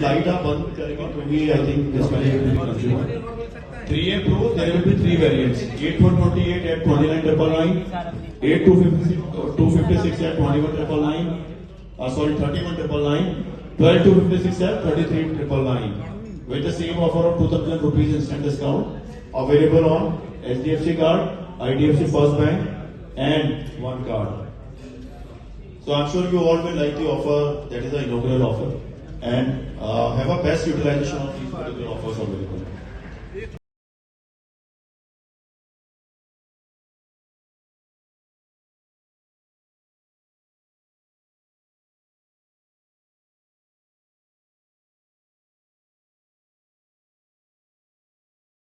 Light आप बंद करेंगे क्योंकि I think display will be consumer 3A Pro there will be 3 variants 8/128 at 29,999 8/256 at 21,999 sorry 31,999 12/256 at 33,999 with the same offer of 2,000 rupees instant discount available on HDFC card, IDFC First Bank and one card. So I'm sure you all will like the offer, that is the inaugural offer, and have a best utilization of these particular offers available.